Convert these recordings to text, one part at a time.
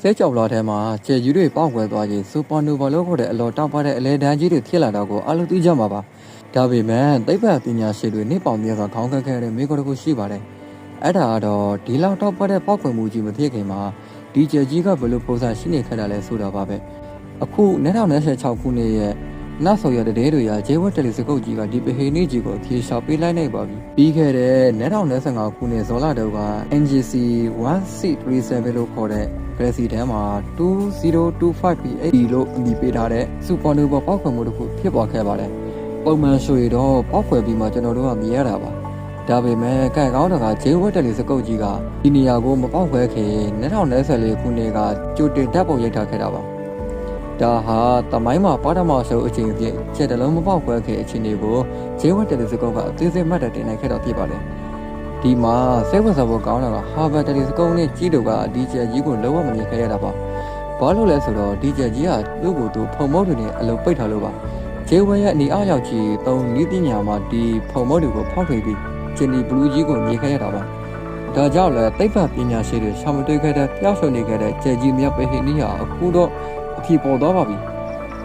ဆဲကြော်လာထဲမှာကျေယူတွေပေါက်ကွဲသွားရင်စူပါနိုဗာလို့ခေါ်တဲ့အလော်တောက်ပါတဲ့အလဲတန်းကြီးတွေဖြစ်လာတော့ကိုအလုံးသိကြမှာပါဒါပေမဲ့သိပ္ပံပညာရှင်တွေနှစ်ပေါင်းများစွာခေါင်းခက်ခဲတဲ့မိကွန်းတစ်ခုရှိပါတယ်အဲ့ဒါကတော့ဒီလောက်တောက်ပါတဲ့ပေါက်ကွဲမှုကြီးမဖြစ်ခင်မှာဒီကျေကြီးကဘယ်လိုပုံစံရှိနေခဲ့တာလဲဆိုတာပါပဲအခု2026ခုနှစ်ရဲ့နောက်ဆုံးရတဲ့တွေရဂျေဝတ်တယ်လီစကုတ်ကြီးကဒီပဟေနေကြီးကိုဖြေလျှောက်ပေးလိုက်နိုင်ပါပြီပြီးခဲ့တဲ့2025ခုနှစ်ဇွန်လတုန်းက NGC 1637လို့ခေါ်တဲ့ဂရက်စီတန်းမှာ 2025P8 လို့အမည်ပေးထားတဲ့စူပါနိုဗာပေါက်ခွဲမှုတစ်ခုဖြစ်ပေါ်ခဲ့ပါတယ်ပုံမှန်ဆိုရင်တော့ပေါက်ခွဲပြီးမှကျွန်တော်တို့ကမြင်ရတာပါဒါပေမဲ့ကဲကောင်းတကဂျေဝတ်တယ်လီစကုတ်ကြီးကဒီနေရာကိုမပေါက်ခွဲခင်2024ခုနှစ်ကကြိုတင်တပ်ပုံရိုက်ထားခဲ့တာပါဒါဟာတမိုင်းမှာပါထမဆုံးအချိန်ဖြစ်ချက်တလုံးမပေါက်ကွဲခဲ့အခြေအနေကိုဂျေဝတ်တယ်လီစကုတ်ကအသေးစိတ်မှတ်တမ်းတင်နိုင်ခဲ့တော့ဖြစ်ပါတယ်ဒီမှာစိတ်ဝင်စားဖို့ကောင်းတာကဟာဗတ်တယ်လီစကုတ်နဲ့ကြီးတို့ကဒီဂျယ်ကြီးကိုလုံးဝမမြင်ခဲ့ရတာပါဘာလို့လဲဆိုတော့ဒီဂျယ်ကြီးကသူ့ကိုယ်သူဖုံမုတ်တွေနဲ့အလုံးပိတ်ထားလို့ပါဂျေဝတ်ရဲ့အနေအားရောက်ကြီး၃နီးပညာမှာဒီဖုံမုတ်တွေကိုဖောက်ထွေပြီးဂျင်နီဘလူးကြီးကိုမြင်ခဲ့ရတာပါဒါကြောင့်လည်းသိပ္ပံပညာရှင်တွေရှာမတွေ့ခဲ့တဲ့ပျောက်ဆုံးနေခဲ့တဲ့ဂျယ်ကြီးမြောက်ပဲဟိနီးဟာအခုတော့အဖြစ်ပေါ်သွားပါပြီ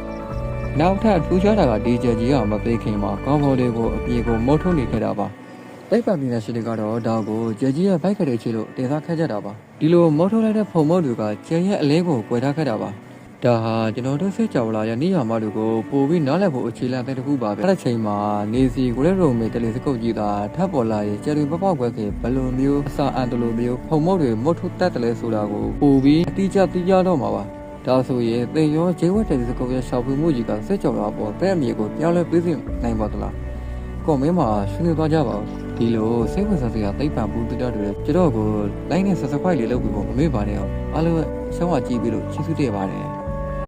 ။နောက်ထပ်ထူးခြားတာကဒီဂျယ်ကြီးကမသိခင်မှာကောင်းဘော်တွေကိုအပြေကိုမုတ်ထုတ်နေခဲ့တာပါ။သိပ္ပံပညာရှင်တွေကတော့ဒါကိုဂျယ်ကြီးရဲ့ဘိုက်ကလေးချေလို့တင်စားခဲ့ကြတာပါ။ဒီလိုမုတ်ထုတ်လိုက်တဲ့ဖုံမုတ်တွေကဂျယ်ရဲ့အလဲကိုကွယ်ထားခဲ့တာပါ။ဒါဟာကျွန်တော်တို့စိတ်ကြော်လာရဲ့နေရာမတွေကိုပို့ပြီးနားလည်ဖို့အခြေလမ်းတဲ့တစ်ခုပါပဲ။အဲ့ဒီချိန်မှာနေစီကိုလည်းရုံမေတယ်လီစကုတ်ကြီးသာထပ်ပေါ်လာရင်ဂျယ်တွေပပောက်ကွဲခဲ့ဘလိုမျိုးအစာအန်တလိုမျိုးဖုံမုတ်တွေမုတ်ထုတ်တတ်တယ်လဲဆိုတာကိုပို့ပြီးအတိအကျသိကြတော့မှာပါ။ဒါဆိုရင်သင်ရောဂျေဝတ်တယ်လီစကုတ်ရဲ့ရှောက်ဖွေးမှုကြီးကစိတ်ကြော်လာပေါ်တဲ့အမြေကိုပြောင်းလဲပေးစီနိုင်ပါသလား။ကွန်မင်းမှာဆွေးနွေးသွားကြပါဦး။ဒီလိုစိတ်ဝင်စားစရာသိပ္ပံဘူးတူတွေကျွန်တော်ကို like နဲ့ subscribe လေးလုပ်ပြီးဖို့မမေ့ပါနဲ့အောင်အားလုံးရှောင်းဝကြည့်ပြီးလို့ကျေးဇူးတင်ပါတယ်။